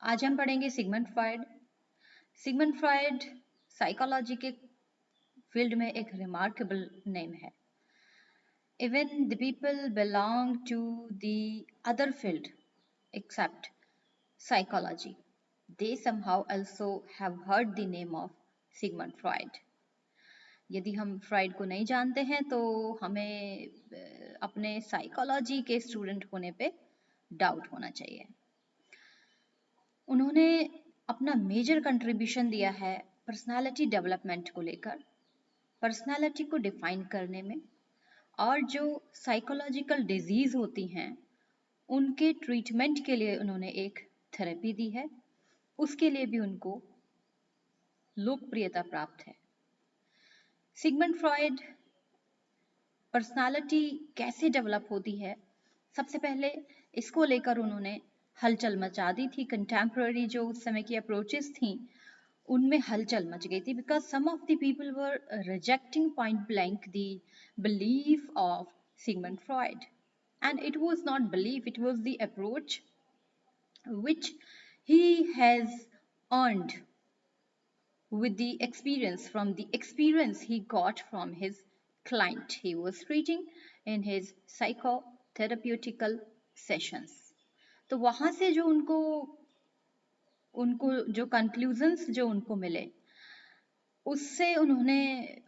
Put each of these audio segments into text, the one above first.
आज हम पढ़ेंगे Sigmund Freud. Sigmund Freud psychology के फील्ड में एक रिमार्केबल नेम है। Even the people belong to the other field except psychology. They somehow also have heard the name of Sigmund Freud. यदि हम Freud को नहीं जानते हैं तो हमें अपने साइकोलॉजी के स्टूडेंट होने पे डाउट होना चाहिए। उन्होंने अपना मेजर कंट्रीब्यूशन दिया है पर्सनालिटी डेवलपमेंट को लेकर, पर्सनालिटी को डिफाइन करने में, और जो साइकोलॉजिकल डिजीज होती हैं उनके ट्रीटमेंट के लिए उन्होंने एक थेरेपी दी है। उसके लिए भी उनको लोकप्रियता प्राप्त है। सिगमंड फ्रॉइड पर्सनालिटी कैसे डेवलप होती है, सबसे पहले इसको लेकर उन्होंने हलचल मचा दी थी। कंटेम्प्रेरी जो उस समय की अप्रोचेस थी उनमें हलचल मच गई थी, because some of the people were rejecting point blank the belief of Sigmund Freud, and it was not belief, it was the approach which he has earned with the experience, from the experience he got from his client he was treating in his psychotherapeutical sessions. तो वहां से जो उनको उनको जो conclusions जो उनको मिले उससे उन्होंने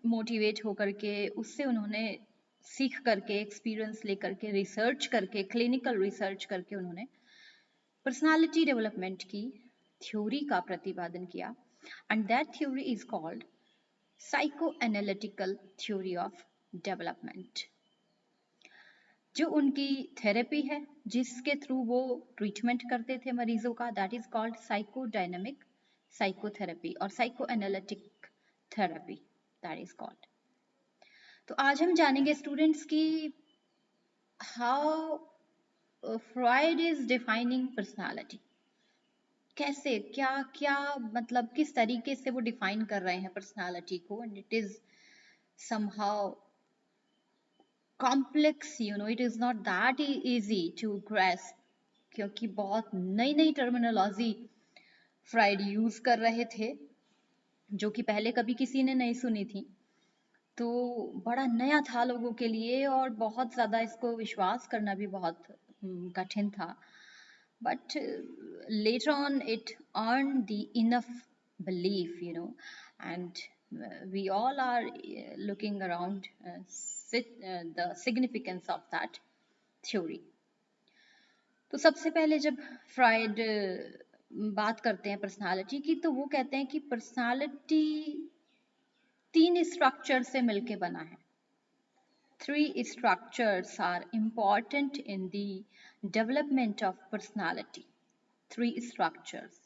मोटिवेट होकर के, उससे उन्होंने सीख करके, एक्सपीरियंस लेकर के, रिसर्च करके, क्लिनिकल रिसर्च करके उन्होंने पर्सनालिटी डेवलपमेंट की थ्योरी का प्रतिपादन किया। And that theory is called psycho analytical theory of development. जो उनकी थेरेपी है जिसके थ्रू वो ट्रीटमेंट करते थे मरीजों का, that is called psychodynamic psychotherapy और psycho analytic therapy, that is called. तो आज हम जानेंगे स्टूडेंट्स की how Freud is defining personality. कैसे, क्या क्या मतलब किस तरीके से वो डिफाइन कर रहे हैं पर्सनालिटी को। And it is somehow complex, you know, it is not that easy to grasp, क्योंकि बहुत नई नई टर्मिनोलॉजी फ्राइड यूज कर रहे थे जो कि पहले कभी किसी ने नहीं सुनी थी। तो बड़ा नया था लोगों के लिए और बहुत ज़्यादा इसको विश्वास करना भी बहुत कठिन था। But later on it earned the enough belief, you know, and we all are looking around the significance of that theory. तो सबसे पहले जब फ्राइड बात करते हैं पर्सनालिटी की तो वो कहते हैं कि पर्सनालिटी 3 स्ट्रक्चर से मिलके बना है। 3 structures are important in the development of personality. 3 structures.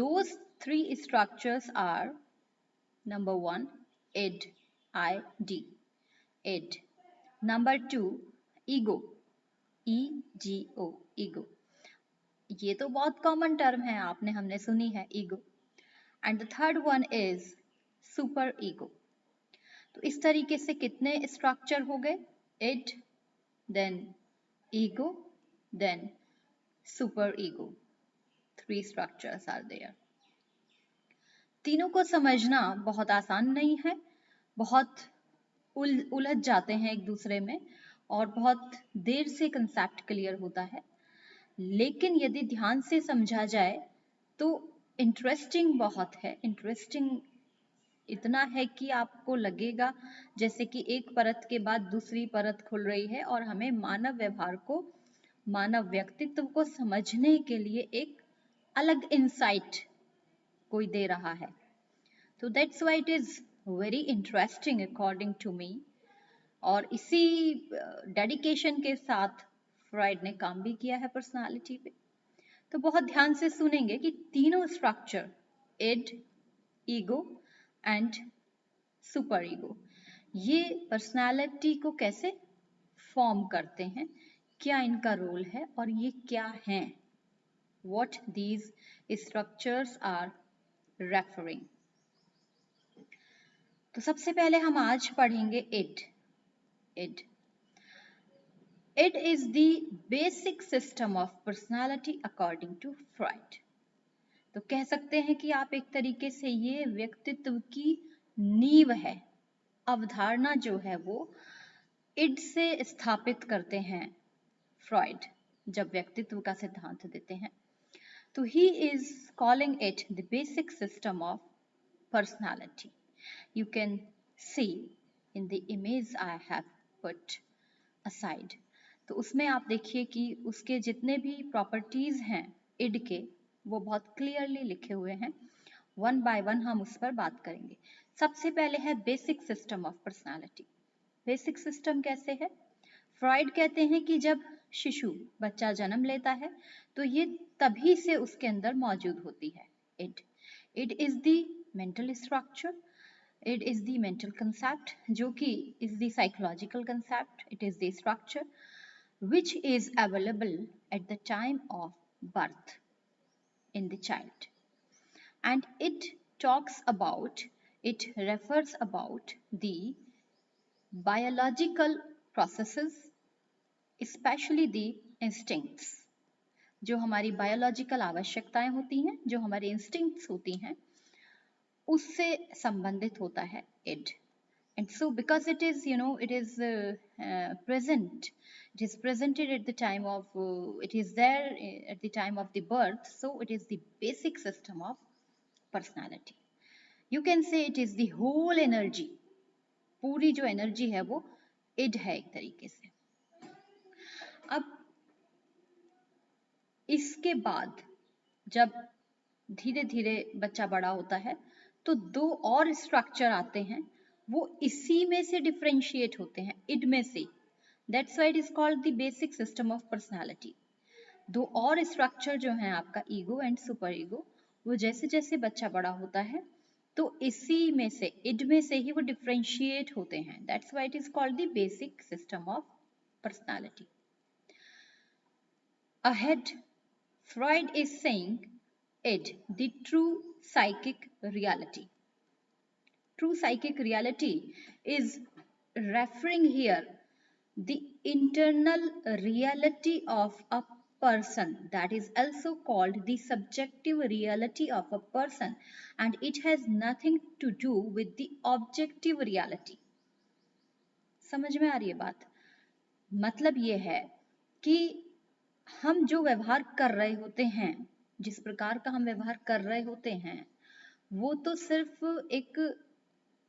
Those 3 structures are: number 1, id, I-D, id. Number 2, ego, E-G-O, ego. ये तो बहुत कॉमन टर्म है, आपने हमने सुनी है ego. And the third one is super ego. तो इस तरीके से कितने स्ट्रक्चर हो गए? Id, then ego, then super ego. 3 structures are there. तीनों को समझना बहुत आसान नहीं है, बहुत उलझ जाते हैं एक दूसरे में और बहुत देर से कंसेप्ट क्लियर होता है। लेकिन यदि ध्यान से समझा जाए तो इंटरेस्टिंग बहुत है। इंटरेस्टिंग इतना है कि आपको लगेगा जैसे कि एक परत के बाद दूसरी परत खुल रही है और हमें मानव व्यवहार को, मानव व्यक्तित्व को समझने के लिए एक अलग इंसाइट कोई दे रहा है। तो that's why it is very interesting according to me. और इसी डेडिकेशन के साथ फ्रॉइड ने काम भी किया है पर्सनालिटी पे। तो बहुत ध्यान से सुनेंगे कि तीनों structure, id, ego and super ego, ये पर्सनालिटी को कैसे फॉर्म करते हैं, क्या इनका रोल है और ये क्या हैं, what these structures are referring. तो सबसे पहले हम आज पढ़ेंगे id. Id It is the basic system of personality according to Freud. तो कह सकते हैं कि आप एक तरीके से ये व्यक्तित्व की नींव है, अवधारणा जो है वो इड से स्थापित करते हैं फ्रॉइड जब व्यक्तित्व का सिद्धांत देते हैं. तो he is calling it the basic system of personality. You can see in the image I have put aside. तो उसमें आप देखिए कि उसके जितने भी प्रॉपर्टीज हैं इड के, वो बहुत क्लियरली लिखे हुए हैं. वन बाय वन हम उस पर बात करेंगे. सबसे पहले है basic system of personality. Basic system कैसे है? फ्रॉइड कहते हैं कि जब शिशु बच्चा जन्म लेता है तो ये तभी से उसके अंदर मौजूद होती है id. Id is the mental structure, it is the mental concept जो कि is the psychological concept, it is the structure which is available at the time of birth in the child, and it refers about the biological processes, especially the instincts. जो हमारी biological आवश्यकताएं होती हैं, जो हमारी instincts होती हैं, उससे संबंधित होता है end. And so because it is present, it is presented at the time of it is there at the time of the birth, so it is the basic system of personality. You can say it is the whole energy. पूरी जो energy है वो end है एक तरीके से. अब इसके बाद जब धीरे धीरे बच्चा बड़ा होता है तो दो और स्ट्रक्चर आते हैं, वो इसी में से डिफरेंशिएट होते हैं, इड में से. That's why it is called the basic system of personality. दो और स्ट्रक्चर जो हैं आपका ईगो एंड सुपर ईगो, वो जैसे जैसे बच्चा बड़ा होता है तो इसी में से, इड में से ही वो डिफरेंशिएट होते हैं. That's why it is called the basic system of personality. Ahead, Freud is saying id, the true psychic reality. True psychic reality is referring here the internal reality of a person, that is also called the subjective reality of a person, and it has nothing to do with the objective reality. समझ में आ रही है बात? मतलब ये है कि हम जो व्यवहार कर रहे होते हैं, जिस प्रकार का हम व्यवहार कर रहे होते हैं, वो तो सिर्फ एक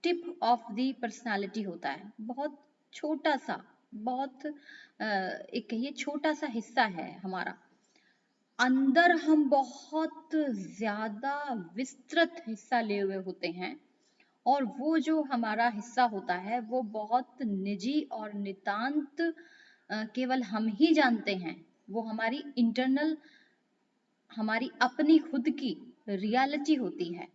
टिप ऑफ दी पर्सनालिटी होता है, बहुत छोटा सा, बहुत एक कहिए छोटा सा हिस्सा है हमारा. अंदर हम बहुत ज्यादा विस्तृत हिस्सा लिए हुए होते हैं, और वो जो हमारा हिस्सा होता है वो बहुत निजी और नितांत केवल हम ही जानते हैं. वो हमारी इंटरनल, हमारी अपनी खुद की रियलिटी होती है.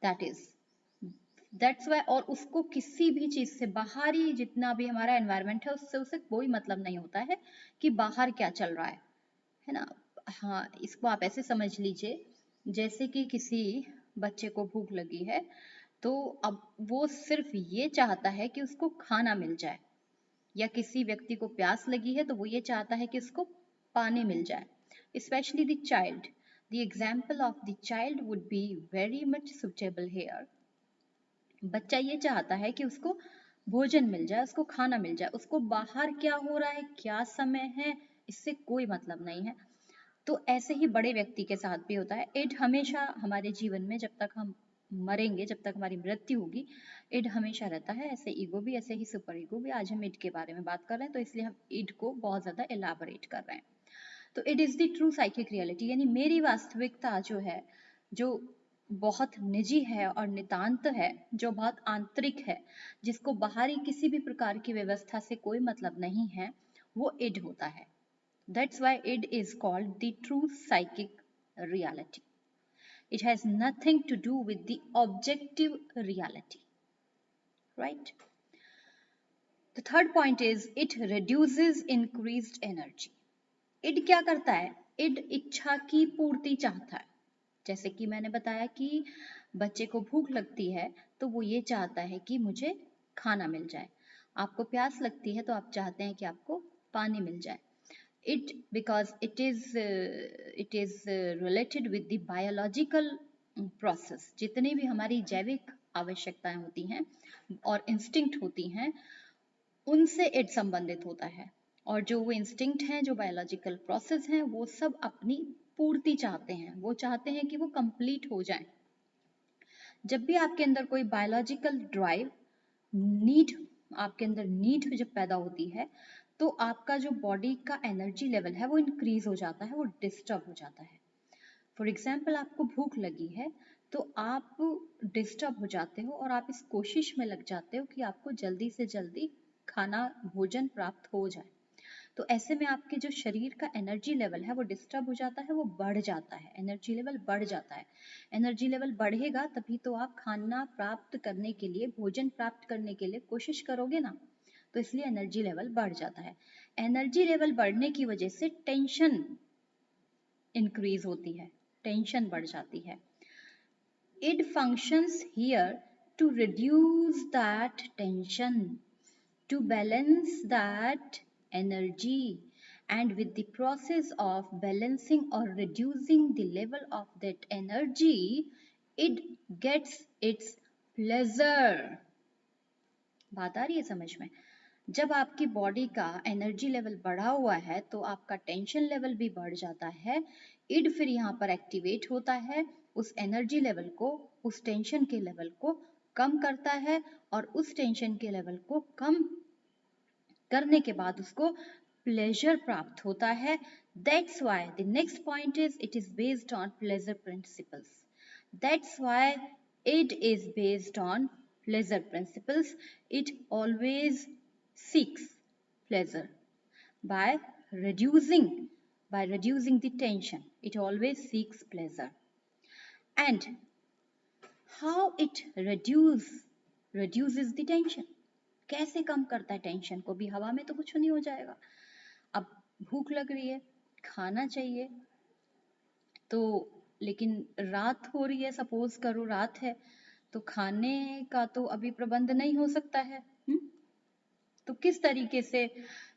That's why. और उसको किसी भी चीज से, बाहरी जितना भी हमारा एनवायरनमेंट है उससे उसे कोई मतलब नहीं होता है कि बाहर क्या चल रहा है ना. हाँ, इसको आप ऐसे समझ लीजिए जैसे कि किसी बच्चे को भूख लगी है तो अब वो सिर्फ ये चाहता है कि उसको खाना मिल जाए, या किसी व्यक्ति को प्यास लगी है तो वो ये चाहता है कि उसको पानी मिल जाए. Especially the child. The example of the child would be very much suitable here. बच्चा ये चाहता है कि उसको भोजन मिल जाए, उसको खाना मिल जाए, उसको बाहर क्या हो रहा है, क्या समय है, इससे कोई मतलब नहीं है. तो ऐसे ही बड़े व्यक्ति के साथ भी होता है. इड हमेशा हमारे जीवन में, जब तक हम मरेंगे, जब तक हमारी मृत्यु होगी, इड हमेशा रहता है. ऐसे ईगो भी, ऐसे ही सुपर ईगो भी. आज हम इड के बारे में बात कर रहे हैं तो इसलिए हम इड को बहुत ज्यादा एलाबोरेट कर रहे हैं. तो it is the true psychic reality, यानी मेरी वास्तविकता जो है, जो बहुत निजी है और नितांत है, जो बहुत आंतरिक है, जिसको बाहरी किसी भी प्रकार की व्यवस्था से कोई मतलब नहीं है, वो इड होता है. That's why id is called the true psychic reality. It has nothing to do with the objective reality. Right? The third point is it reduces increased energy. id क्या करता है? id इच्छा की पूर्ति चाहता है. जैसे कि मैंने बताया कि बच्चे को भूख लगती है तो वो ये चाहता है कि मुझे खाना मिल जाए. आपको प्यास लगती है तो आप चाहते हैं कि आपको पानी मिल जाए। It because it is related with the biological process। जितनी भी हमारी जैविक आवश्यकताएं होती हैं और इंस्टिंक्ट होती हैं, उनसे इट संबंधित होता है। और जो वो इंस्टिंक्ट हैं, जो बायोलॉजिकल प्रोसेस हैं, वो सब अपनी पूर्ति चाहते हैं, वो चाहते हैं कि वो कंप्लीट हो जाए। जब भी आपके अंदर कोई बायोलॉजिकल ड्राइव, नीड, आपके अंदर नीड जब पैदा होती है, तो आपका जो बॉडी का एनर्जी लेवल है वो इंक्रीज हो जाता है, वो डिस्टर्ब हो जाता है। फॉर एग्जाम्पल, आपको भूख लगी है तो आप डिस्टर्ब हो जाते हो और आप इस कोशिश में लग जाते हो कि आपको जल्दी से जल्दी खाना, भोजन प्राप्त हो जाए। तो ऐसे में आपके जो शरीर का एनर्जी लेवल है वो डिस्टर्ब हो जाता है, वो बढ़ जाता है, एनर्जी लेवल बढ़ जाता है। एनर्जी लेवल बढ़ेगा तभी तो आप खाना प्राप्त करने के लिए, भोजन प्राप्त करने के लिए कोशिश करोगे ना। तो इसलिए एनर्जी लेवल बढ़ जाता है। एनर्जी लेवल बढ़ने की वजह से टेंशन इंक्रीज होती है, टेंशन बढ़ जाती है। It functions here to reduce that tension, to balance that energy, and with the process of balancing or reducing the level of that energy, it gets its pleasure। बात आ रही है समझ में? जब आपकी बॉडी का एनर्जी लेवल बढ़ा हुआ है तो आपका टेंशन लेवल भी बढ़ जाता है। इड फिर यहाँ पर एक्टिवेट होता है, उस एनर्जी लेवल को, उस टेंशन के लेवल को कम करता है, और उस टेंशन के लेवल को कम करने के बाद उसको प्लेजर प्राप्त होता है। That's why the next point is it is based on pleasure principles. That's why it is based on pleasure principles. It always seeks pleasure by reducing the tension. It always seeks pleasure. And how it reduces the tension? कैसे कम करता है tension को? भी हवा में तो कुछ नहीं हो जाएगा। अब भूख लग रही है, खाना चाहिए, तो लेकिन रात हो रही है, सपोज करो रात है, तो खाने का तो अभी प्रबंध नहीं हो सकता है। तो किस तरीके से,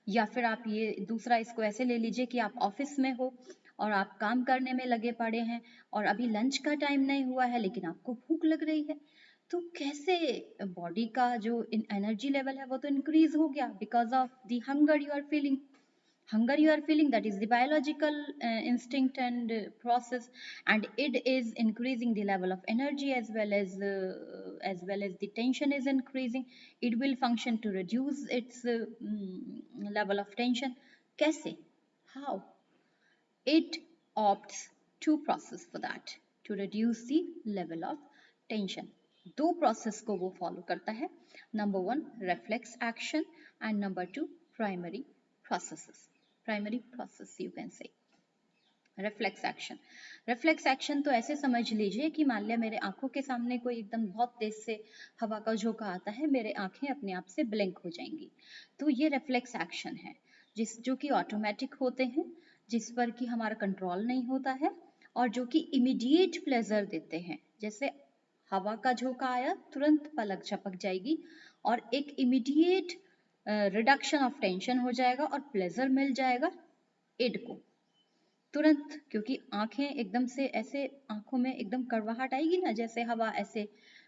या फिर आप ये दूसरा इसको ऐसे ले लीजिए कि आप ऑफिस में हो और आप काम करने में लगे पड़े हैं और अभी लंच का टाइम नहीं हुआ है, लेकिन आपको भूख लग रही है, तो कैसे बॉडी का जो एनर्जी लेवल है वो तो इंक्रीज हो गया because of the hunger you are feeling. Hunger you are feeling, that is the biological instinct and process, and it is increasing the level of energy as well as the tension is increasing. It will function to reduce its level of tension. Kaise? How? It opts two process for that, to reduce the level of tension. दो process को वो follow करता है। Number 1 reflex action and number 2 primary processes, primary process you can say। Reflex action, reflex action तो ऐसे समझ लीजिए कि मान लिया मेरे आंखों के सामने कोई एकदम बहुत तेज से हवा का झोंका आता है, मेरे आंखें अपने आप से ब्लिंक हो जाएंगी, तो ये रिफ्लेक्स एक्शन है जो कि ऑटोमेटिक होते हैं, जिस पर कि हमारा कंट्रोल नहीं होता है और जो कि इमीडिएट प्लेजर देते हैं। जैसे हवा का झोंका आया, तुरंत पलक झपक जाएगी और एक इमीडिएट रिडक्शन ऑफ टेंशन हो जाएगा और प्लेजर मिल जाएगा इड को तुरंत, क्योंकि आंखें एकदम से ऐसे, आंखों में एकदम कड़वाहट आएगी ना, जैसे हवा ऐसे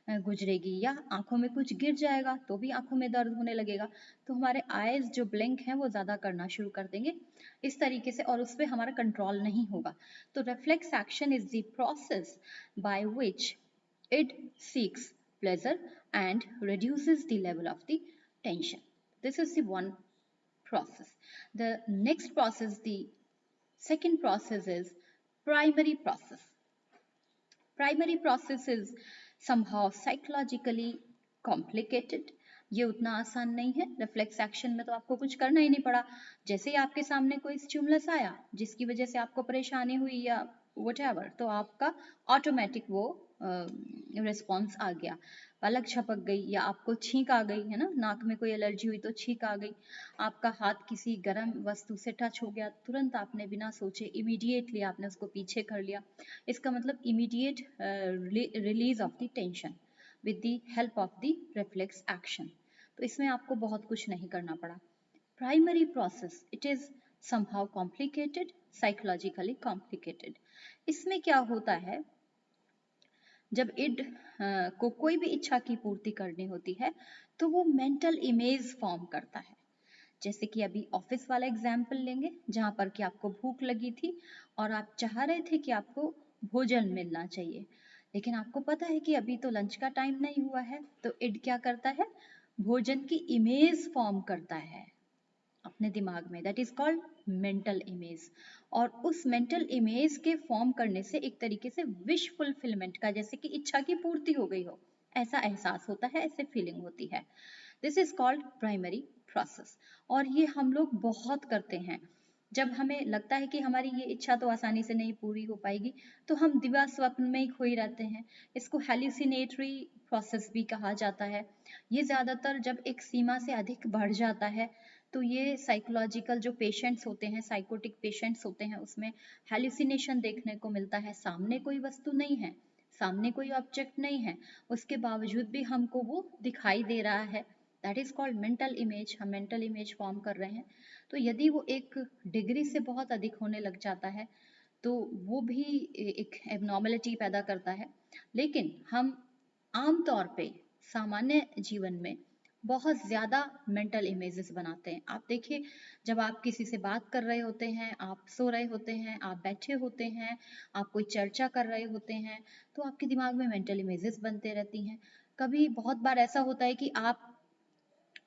गुजरेगी या आंखों में कुछ गिर जाएगा तो भी आंखों में दर्द होने लगेगा, तो हमारे आईज जो ब्लिंक हैं वो ज्यादा करना शुरू कर देंगे इस तरीके से, और उस पर हमारा कंट्रोल नहीं होगा। तो reflex action is the process by which it seeks pleasure and reduces the level of the tension. This is the one process. The next process, the second process is primary process. Primary process is somehow psychologically complicated. ये उतना आसान नहीं है। Reflex action में तो आपको कुछ करना ही नहीं पड़ा, जैसे ही आपके सामने कोई स्टिमुलस आया जिसकी वजह से आपको परेशानी हुई या व्हाटएवर, तो आपका ऑटोमेटिक वो रिस्पॉन्स आ गया, पलक झपक गई या आपको छींक आ गई, है ना, नाक में कोई एलर्जी हुई तो छींक आ गई, आपका हाथ किसी गर्म वस्तु से टच हो गया, तुरंत आपने बिना सोचे इमीडिएटली आपने उसको पीछे कर लिया। इसका मतलब immediate release of the tension with the help of the reflex action. तो इसमें आपको बहुत कुछ नहीं करना पड़ा। primary process. It is somehow complicated, psychologically complicated. इसमें क्या होता है, जब इड को कोई भी इच्छा की पूर्ति करनी होती है तो वो मेंटल इमेज फॉर्म करता है। जैसे कि अभी ऑफिस वाला एग्जाम्पल लेंगे, जहां पर कि आपको भूख लगी थी और आप चाह रहे थे कि आपको भोजन मिलना चाहिए, लेकिन आपको पता है कि अभी तो लंच का टाइम नहीं हुआ है, तो इड क्या करता है, भोजन की इमेज फॉर्म करता है अपने दिमाग में, that is called mental image. और उस मेंटल इमेज के फॉर्म करने से एक तरीके से विश फुलफिलमेंट का, जैसे कि इच्छा की पूर्ति हो गई हो, ऐसा एहसास होता है, ऐसे फीलिंग होती है। This is called primary process. और ये हम लोग बहुत करते हैं। जब हमें लगता है कि हमारी ये इच्छा तो आसानी से नहीं पूरी हो पाएगी, तो हम दिवा स्वप्न में ही खोई रहते हैं। इसको हेल्यूसिनेटरी प्रोसेस भी कहा जाता है। ये ज्यादातर जब एक सीमा से अधिक बढ़ जाता है, तो ये साइकोलॉजिकल जो पेशेंट्स होते हैं, साइकोटिक पेशेंट्स होते हैं, उसमें हेल्यूसिनेशन देखने को मिलता है। सामने कोई वस्तु नहीं है, सामने कोई ऑब्जेक्ट नहीं है, उसके बावजूद भी हमको वो दिखाई दे रहा है। That is called mental image. हम मेंटल इमेज फॉर्म कर रहे हैं। तो यदि वो एक डिग्री से बहुत अधिक होने लग जाता है, तो वो भी एक एबनॉर्मलिटी पैदा करता है। लेकिन हम आमतौर पे सामान्य जीवन में बहुत ज्यादा मेंटल इमेजेस बनाते हैं। आप देखिए, जब आप किसी से बात कर रहे होते हैं, आप सो रहे होते हैं, आप बैठे होते हैं, आप कोई चर्चा कर रहे होते हैं, तो आपके दिमाग में मेंटल इमेजेस बनते रहती हैं। कभी बहुत बार ऐसा होता है कि आप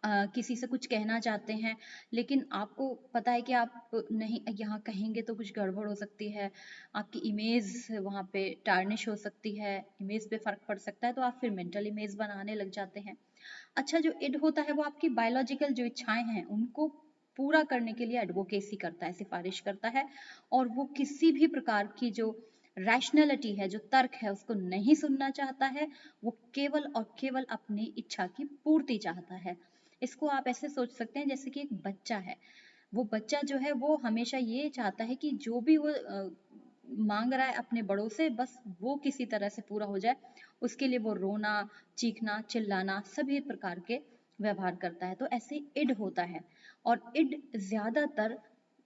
किसी से कुछ कहना चाहते हैं, लेकिन आपको पता है कि आप नहीं यहाँ कहेंगे तो कुछ गड़बड़ हो सकती है, आपकी इमेज वहाँ पे टार्निश हो सकती है, इमेज पे फर्क पड़ सकता है, तो आप फिर मेंटल इमेज बनाने लग जाते हैं। अच्छा, जो इड होता है वो आपकी बायोलॉजिकल जो इच्छाएं हैं उनको पूरा करने के लिए एडवोकेसी करता है, सिफारिश करता है, और वो किसी भी प्रकार की जो रैशनैलिटी है, जो तर्क है, उसको नहीं सुनना चाहता है। वो केवल और केवल अपनी इच्छा की पूर्ति चाहता है। इसको आप ऐसे सोच सकते हैं जैसे कि एक बच्चा है। वो बच्चा जो है वो हमेशा ये चाहता है कि जो भी वो मांग रहा है अपने बड़ों से, बस वो किसी तरह से पूरा हो जाए। उसके लिए वो रोना, चीखना, चिल्लाना, सभी प्रकार के व्यवहार करता है। तो ऐसे इड होता है। और इड ज्यादातर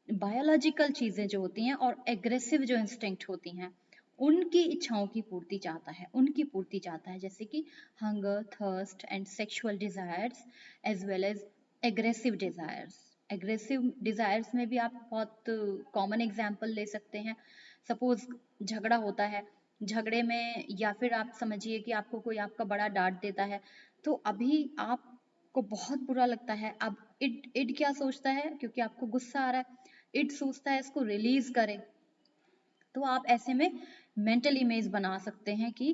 बायोलॉजिकल चीजें जो होती हैं और एग्रेसिव जो इंस्टिंक्ट होती हैं, उनकी इच्छाओं की पूर्ति चाहता है, उनकी पूर्ति चाहता है, जैसे कि hunger, thirst and sexual desires as well as aggressive desires. Aggressive desires में भी आप बहुत कॉमन एग्जाम्पल ले सकते हैं। सपोज झगड़ा होता है, झगड़े में या फिर आप समझिए कि आपको कोई आपका बड़ा डांट देता है, तो अभी आपको बहुत बुरा लगता है। अब इड इड क्या सोचता है, क्योंकि आपको गुस्सा आ रहा है, इड सोचता है इसको रिलीज करे। तो आप ऐसे में मेंटल इमेज बना सकते हैं कि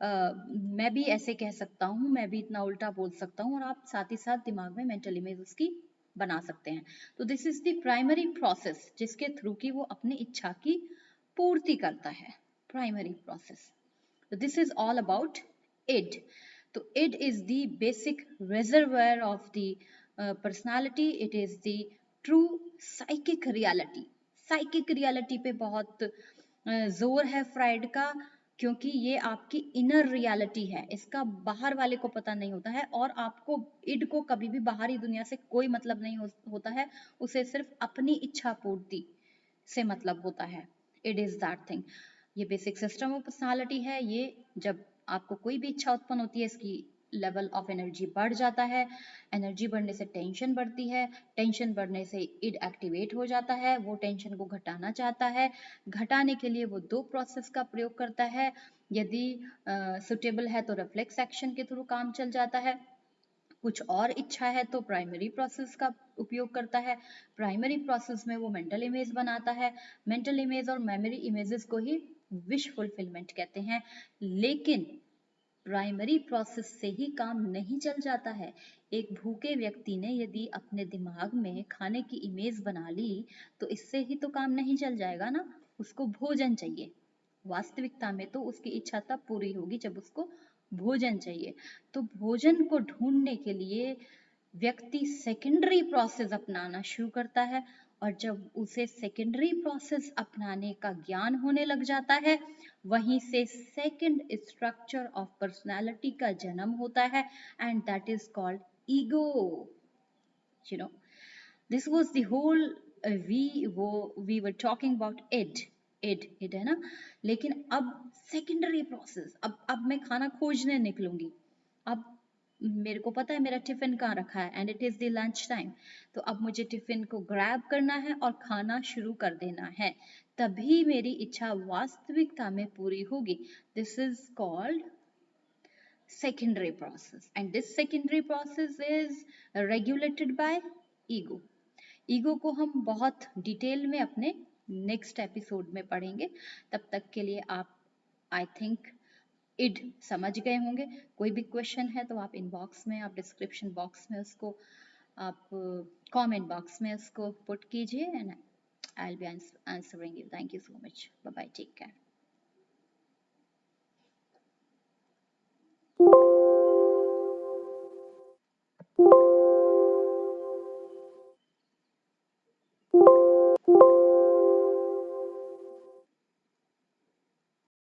मैं भी ऐसे कह सकता हूँ, मैं भी इतना उल्टा बोल सकता हूँ, और आप साथ ही साथ दिमाग में मेंटल इमेज उसकी बना सकते हैं। तो this is the primary process, जिसके थ्रू की वो अपनी इच्छा की पूर्ति करता है, प्राइमरी प्रोसेस। तो this is all about id. तो id is the basic reservoir of the personality, it is the true psychic reality. Psychic reality पे बहुत जोर है फ्राइड का, क्योंकि ये आपकी इनर रियलिटी है, इसका बाहर वाले को पता नहीं होता है, और आपको इड को कभी भी बाहरी दुनिया से कोई मतलब नहीं होता है। उसे सिर्फ अपनी इच्छा पूर्ति से मतलब होता है। It is that thing. ये बेसिक सिस्टम ऑफ पर्सनालिटी है। ये जब आपको कोई भी इच्छा उत्पन्न होती है, इसकी लेवल ऑफ एनर्जी बढ़ जाता है। एनर्जी बढ़ने से टेंशन बढ़ती है, टेंशन बढ़ने से इड एक्टिवेट हो जाता है, वो टेंशन को घटाना चाहता है। घटाने के लिए वो दो प्रोसेस का प्रयोग करता है। यदि सुटेबल है तो रिफ्लेक्स एक्शन के थ्रू काम चल जाता है, कुछ और इच्छा है तो प्राइमरी प्रोसेस का उपयोग करता है। प्राइमरी प्रोसेस में वो मेंटल इमेज बनाता है। मेंटल इमेज और मेमोरी इमेजेस को ही विश फुलफिलमेंट कहते हैं। लेकिन प्राइमरी प्रोसेस से ही काम नहीं चल जाता है। एक भूखे व्यक्ति ने यदि अपने दिमाग में खाने की इमेज बना ली, तो इससे ही तो काम नहीं चल जाएगा ना, उसको भोजन चाहिए। वास्तविकता में तो उसकी इच्छा तब पूरी होगी जब उसको भोजन चाहिए। तो भोजन को ढूंढने के लिए व्यक्ति सेकेंडरी प्रोसेस अपनाना शुरू करता है, और जब उसे सेकेंडरी प्रोसेस अपनाने का ज्ञान होने लग जाता है, वहीं से सेकंड स्ट्रक्चर ऑफ पर्सनालिटी का जन्म होता है, and that is called ego. You know this was the whole we were talking about id है ना। लेकिन अब सेकेंडरी प्रोसेस, अब मैं खाना खोजने निकलूंगी। अब मेरे को पता है मेरा टिफिन कहाँ रखा है and it is the lunch time. तो अब मुझे टिफिन को ग्रैब करना है और खाना शुरू कर देना है, तभी मेरी इच्छा वास्तविकता में पूरी होगी। This is called secondary process, and this secondary process is regulated by ego. Ego को हम बहुत डिटेल में अपने नेक्स्ट एपिसोड में पढ़ेंगे। तब तक के लिए आप आई थिंक इड समझ गए होंगे। कोई भी क्वेश्चन है तो आप इनबॉक्स में, आप डिस्क्रिप्शन बॉक्स में उसको, आप कमेंट बॉक्स में उसको पुट कीजिए and I will be answering you. Thank you so much, bye bye, take care.